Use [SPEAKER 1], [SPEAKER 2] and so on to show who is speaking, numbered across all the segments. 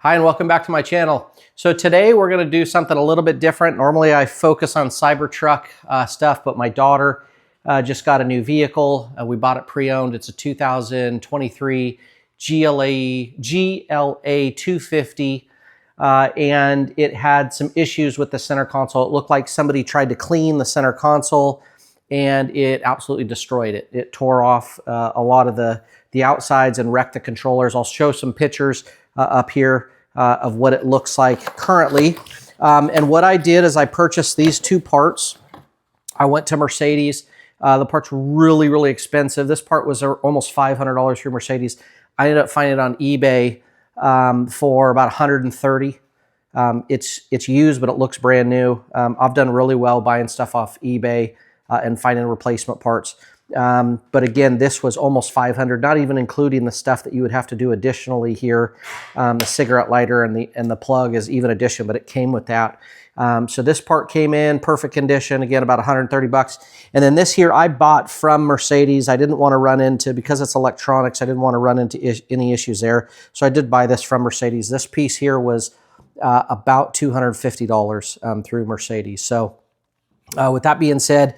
[SPEAKER 1] Hi, and welcome back to my channel. So today we're going to do something a little bit different. Normally I focus on Cybertruck stuff, but my daughter just got a new vehicle. We bought it pre-owned. It's a 2023 GLA250, and it had some issues with the center console. It looked like somebody tried to clean the center console and it absolutely destroyed it. It tore off a lot of the outsides and wrecked the controllers. I'll show some pictures up here of what it looks like currently. And what I did is I purchased these two parts. I went to Mercedes. The parts were really, really expensive. This part was almost $500 for Mercedes. I ended up finding it on eBay for about $130. It's used, but it looks brand new. I've done really well buying stuff off eBay and finding replacement parts. But again, this was almost $500, not even including the stuff that you would have to do additionally here. The cigarette lighter and the plug is even addition, but it came with that. So this part came in perfect condition, again, about 130 bucks. And then this here I bought from Mercedes. I didn't want to run into, because it's electronics, I didn't want to run into any issues there. So I did buy this from Mercedes. This piece here was about $250 through Mercedes. So with that being said,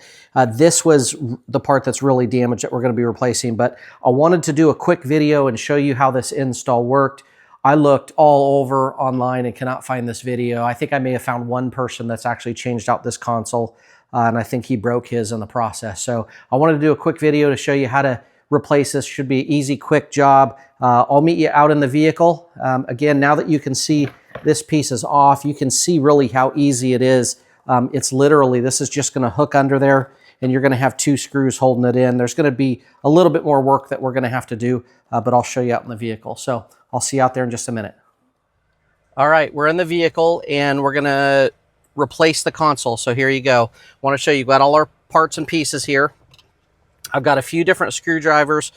[SPEAKER 1] this was the part that's really damaged that we're going to be replacing, but I wanted to do a quick video and show you how this install worked. I looked all over online and cannot find this video. I think I may have found one person that's actually changed out this console, and I think he broke his in the process. So I wanted to do a quick video to show you how to replace this. Should be an easy, quick job. I'll meet you out in the vehicle. Again, now that you can see this piece is off, you can see really how easy it is. It's literally, this is just going to hook under there, and you're going to have two screws holding it in. There's going to be a little bit more work that we're going to have to do, but I'll show you out in the vehicle. So I'll see you out there in just a minute. All right, we're in the vehicle and we're going to replace the console. So here you go. I want to show you, got all our parts and pieces here. I've got a few different screwdrivers.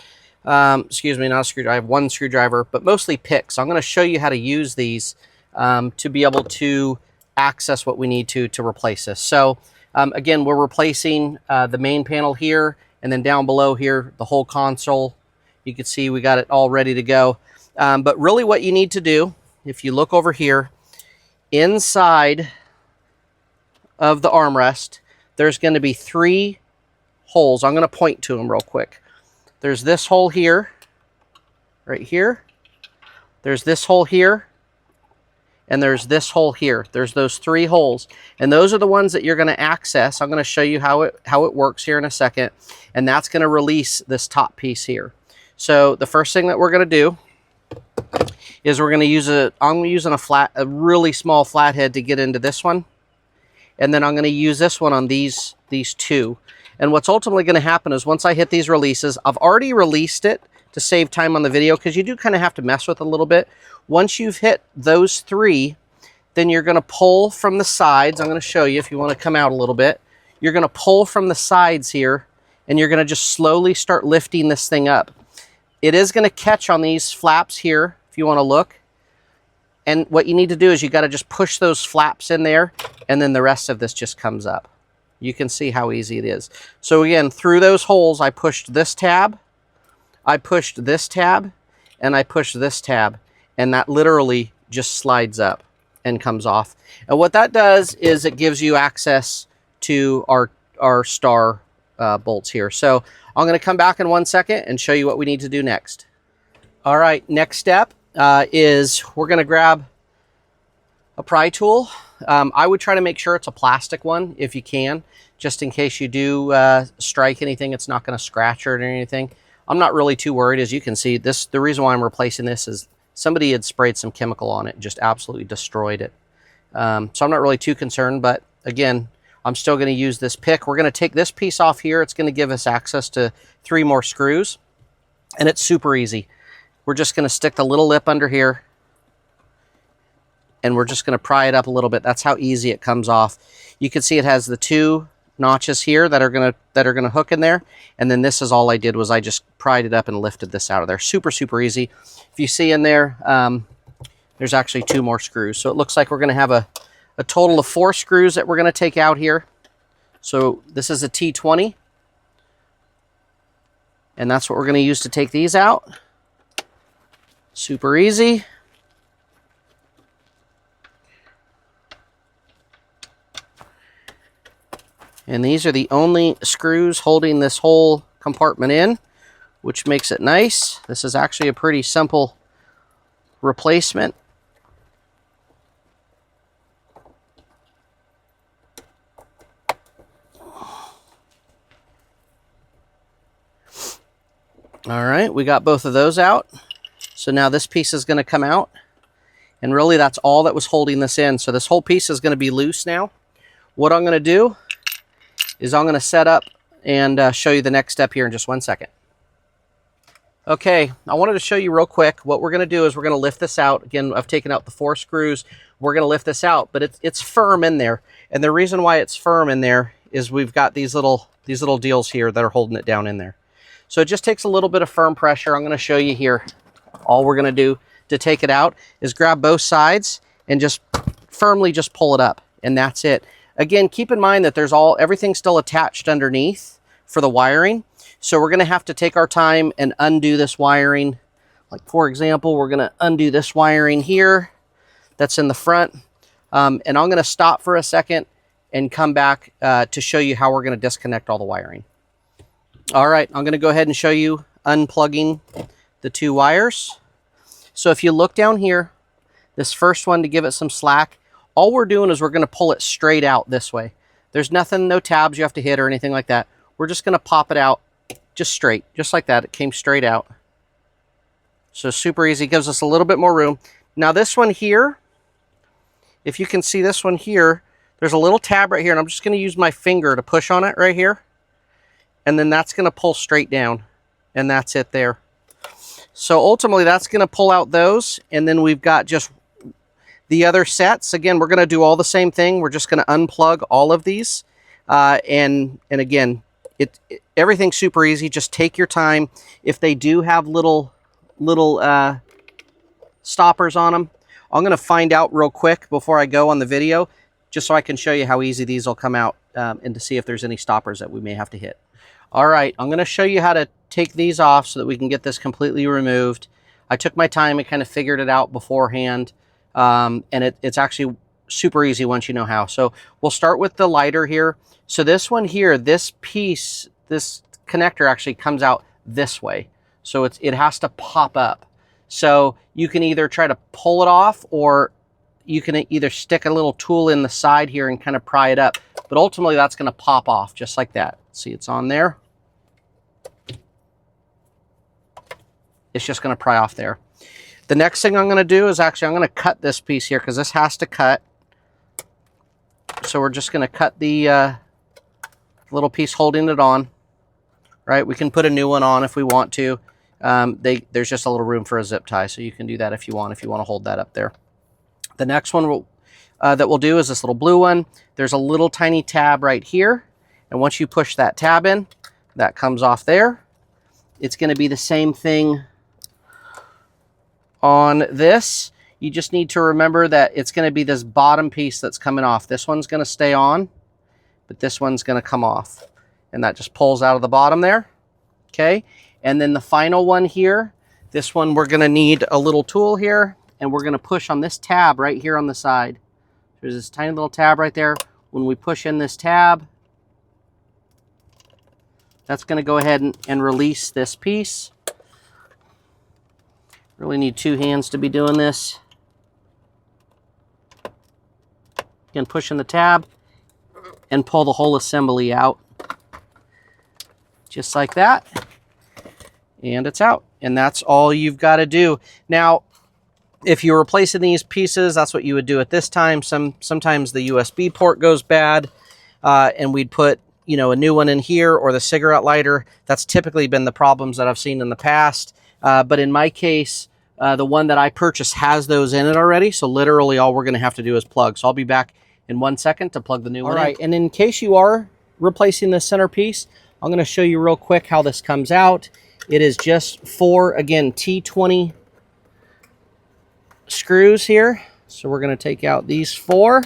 [SPEAKER 1] Excuse me, not a screwdriver, one screwdriver, but mostly picks. So I'm going to show you how to use these to be able to access what we need to replace this. So again, we're replacing the main panel here, and then down below here, the whole console. You can see we got it all ready to go. But really what you need to do, if you look over here, inside of the armrest, there's going to be three holes. I'm going to point to them real quick. There's this hole here, right here. There's this hole here, and there's this hole here. There's those three holes, and those are the ones that you're going to access. I'm going to show you how it works here in a second, and that's going to release this top piece here. So the first thing that we're going to do is we're going to use I'm using a really small flathead to get into this one, and then I'm going to use this one on these two. And what's ultimately going to happen is once I hit these releases, I've already released it to save time on the video, because you do kind of have to mess with it a little bit. Once you've hit those three, then you're going to pull from the sides. I'm going to show you if you want to come out a little bit. You're going to pull from the sides here, and you're going to just slowly start lifting this thing up. It is going to catch on these flaps here if you want to look. And what you need to do is you got to just push those flaps in there, and then the rest of this just comes up. You can see how easy it is. So again, through those holes, I pushed this tab, I pushed this tab, and I pushed this tab, and that literally just slides up and comes off. And what that does is it gives you access to our star bolts here. So I'm going to come back in 1 second and show you what we need to do next. All right, next step is we're going to grab a pry tool. I would try to make sure it's a plastic one if you can, just in case you do strike anything, it's not going to scratch it or anything. I'm not really too worried. As you can see, the reason why I'm replacing this is somebody had sprayed some chemical on it and just absolutely destroyed it. So I'm not really too concerned, but again, I'm still going to use this pick. We're going to take this piece off here. It's going to give us access to 3 more screws, and it's super easy. We're just going to stick the little lip under here, and we're just going to pry it up a little bit. That's how easy it comes off. You can see it has the 2 notches here that are gonna hook in there, and then this is all I did was I just pried it up and lifted this out of there. Super easy. If you see in there, there's actually 2 more screws. So it looks like we're gonna have a total of 4 screws that we're gonna take out here. So this is a T20, and that's what we're gonna use to take these out. Super easy. And these are the only screws holding this whole compartment in, which makes it nice. This is actually a pretty simple replacement. All right, we got both of those out. So now this piece is going to come out. And really that's all that was holding this in. So this whole piece is going to be loose now. What I'm going to do is I'm going to set up and show you the next step here in just 1 second. Okay, I wanted to show you real quick. What we're going to do is we're going to lift this out. Again, I've taken out the 4 screws. We're going to lift this out, but it's firm in there. And the reason why it's firm in there is we've got these little deals here that are holding it down in there. So it just takes a little bit of firm pressure. I'm going to show you here. All we're going to do to take it out is grab both sides and just firmly just pull it up, and that's it. Again, keep in mind that everything's still attached underneath for the wiring. So we're going to have to take our time and undo this wiring. Like for example, we're going to undo this wiring here that's in the front. And I'm going to stop for a second and come back to show you how we're going to disconnect all the wiring. All right, I'm going to go ahead and show you unplugging the 2 wires. So if you look down here, this first one, to give it some slack, all we're doing is we're going to pull it straight out this way. There's nothing, no tabs you have to hit or anything like that. We're just going to pop it out just straight, just like that. It came straight out. So super easy, gives us a little bit more room. Now this one here, if you can see this one here, there's a little tab right here, and I'm just going to use my finger to push on it right here. And then that's going to pull straight down, and that's it there. So ultimately that's going to pull out those, and then we've got just the other sets. Again, we're going to do all the same thing. We're just going to unplug all of these. And again, everything's super easy. Just take your time. If they do have little stoppers on them, I'm going to find out real quick before I go on the video, just so I can show you how easy these will come out and to see if there's any stoppers that we may have to hit. All right, I'm going to show you how to take these off so that we can get this completely removed. I took my time and kind of figured it out beforehand, and it's actually super easy once you know how. So we'll start with the lighter here. So this one here, this piece, this connector actually comes out this way. So it has to pop up. So you can either try to pull it off, or you can either stick a little tool in the side here and kind of pry it up. But ultimately that's going to pop off just like that. See, it's on there. It's just going to pry off there. The next thing I'm going to do is actually I'm going to cut this piece here because this has to cut. So we're just going to cut the little piece holding it on. Right? We can put a new one on if we want to. There's just a little room for a zip tie, so you can do that if you want to hold that up there. The next one that we'll do is this little blue one. There's a little tiny tab right here, and once you push that tab in, that comes off there. It's going to be the same thing on this. You just need to remember that it's going to be this bottom piece that's coming off. This one's going to stay on, but this one's going to come off, and that just pulls out of the bottom there. Okay, and then the final one here, this one we're going to need a little tool here, and we're going to push on this tab right here on the side. There's this tiny little tab right there. When we push in this tab, that's going to go ahead and release this piece. Really need 2 hands to be doing this. Again, push in the tab and pull the whole assembly out. Just like that. And it's out. And that's all you've got to do. Now, if you're replacing these pieces, that's what you would do at this time. Sometimes the USB port goes bad, and we'd put, you know, a new one in here, or the cigarette lighter. That's typically been the problems that I've seen in the past. But in my case, the one that I purchased has those in it already. So literally all we're going to have to do is plug. So I'll be back in 1 second to plug the new one in. All right, and in case you are replacing the centerpiece, I'm going to show you real quick how this comes out. It is just 4, again, T20 screws here. So we're going to take out these 4.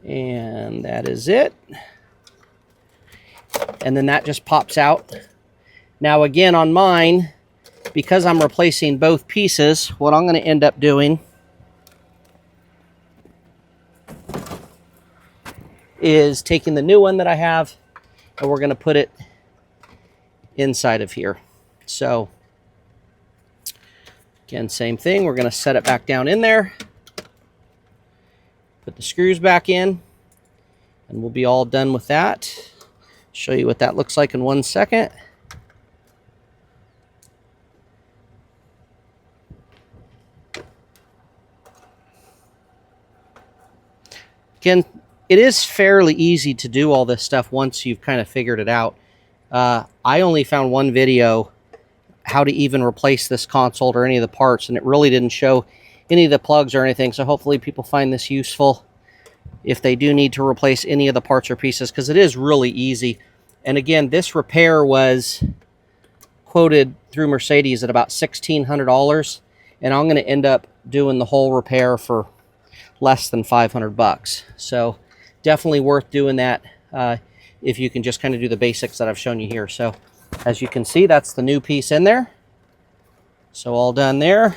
[SPEAKER 1] And that is it. And then that just pops out. Now again, on mine, because I'm replacing both pieces, what I'm going to end up doing is taking the new one that I have, and we're going to put it inside of here. So again, same thing. We're going to set it back down in there, put the screws back in, and we'll be all done with that. Show you what that looks like in 1 second. Again, it is fairly easy to do all this stuff once you've kind of figured it out. I only found one video how to even replace this console or any of the parts, and it really didn't show any of the plugs or anything, so hopefully people find this useful if they do need to replace any of the parts or pieces, because it is really easy. And again, this repair was quoted through Mercedes at about $1,600, and I'm going to end up doing the whole repair for less than 500 bucks. So definitely worth doing that if you can just kind of do the basics that I've shown you here. So as you can see, that's the new piece in there. So all done there.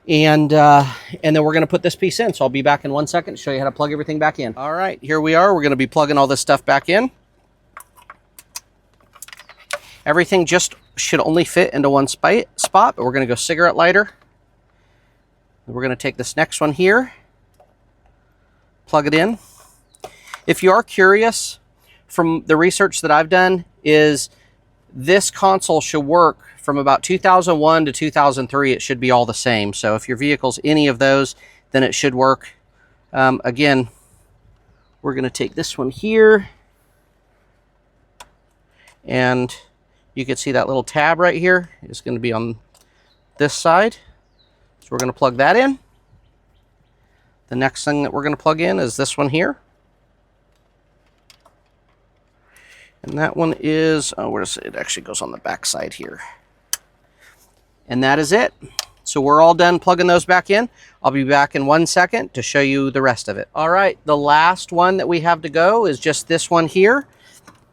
[SPEAKER 1] And then we're going to put this piece in. So I'll be back in 1 second to show you how to plug everything back in. All right, here we are. We're going to be plugging all this stuff back in. Everything just should only fit into one spot, but we're going to go cigarette lighter. We're going to take this next one here, plug it in. If you are curious, from the research that I've done, is this console should work from about 2001 to 2003. It should be all the same. So if your vehicle's any of those, then it should work. Again, we're going to take this one here, and you can see that little tab right here is going to be on this side. So we're going to plug that in. The next thing that we're going to plug in is this one here. And that one is, where does it actually goes on the back side here. And that is it. So we're all done plugging those back in. I'll be back in 1 second to show you the rest of it. All right, the last one that we have to go is just this one here.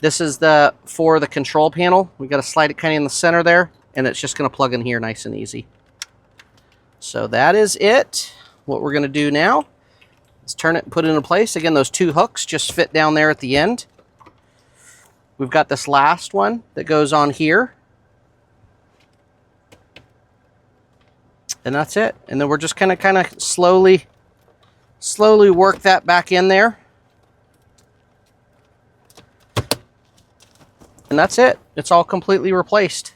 [SPEAKER 1] This is for the control panel. We got to slide it kind of in the center there, and it's just going to plug in here nice and easy. So that is it. What we're going to do now is turn it and put it into place. Again, those two hooks just fit down there at the end. We've got this last one that goes on here. And that's it. And then we're just kind of slowly work that back in there. And that's it. It's all completely replaced.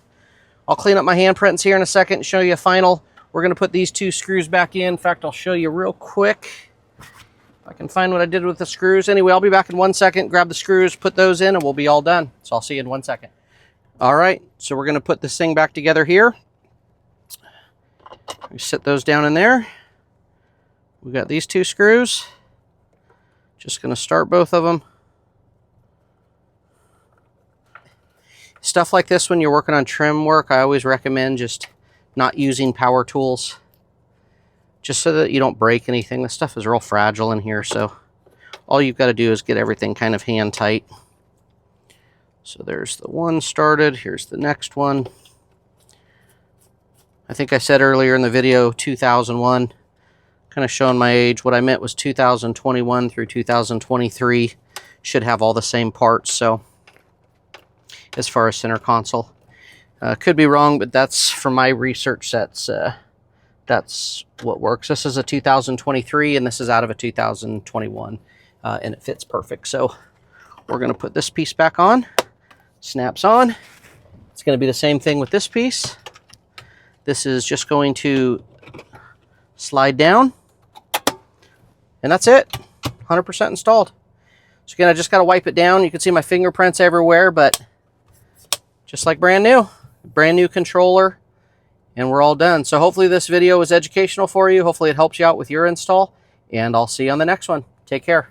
[SPEAKER 1] I'll clean up my handprints here in a second and show you a final. We're going to put these two screws back in. In fact, I'll show you real quick if I can find what I did with the screws. Anyway, I'll be back in 1 second. Grab the screws, put those in, and we'll be all done. So I'll see you in 1 second. All right, so we're going to put this thing back together here. We sit those down in there. We've got these two screws. Just going to start both of them. Stuff like this when you're working on trim work, I always recommend just not using power tools, just so that you don't break anything. This stuff is real fragile in here, so all you've got to do is get everything kind of hand tight. So there's the one started. Here's the next one. I think I said earlier in the video 2001, kind of showing my age. What I meant was 2021 through 2023 should have all the same parts. So as far as center console, could be wrong, but that's from my research. That's what works. This is a 2023 and this is out of a 2021, and it fits perfect. So we're going to put this piece back on. Snaps on. It's going to be the same thing with this piece. This is just going to slide down, and that's it. 100% installed. So again, I just got to wipe it down. You can see my fingerprints everywhere, but just like brand new controller, and we're all done. So hopefully this video was educational for you. Hopefully it helps you out with your install, and I'll see you on the next one. Take care.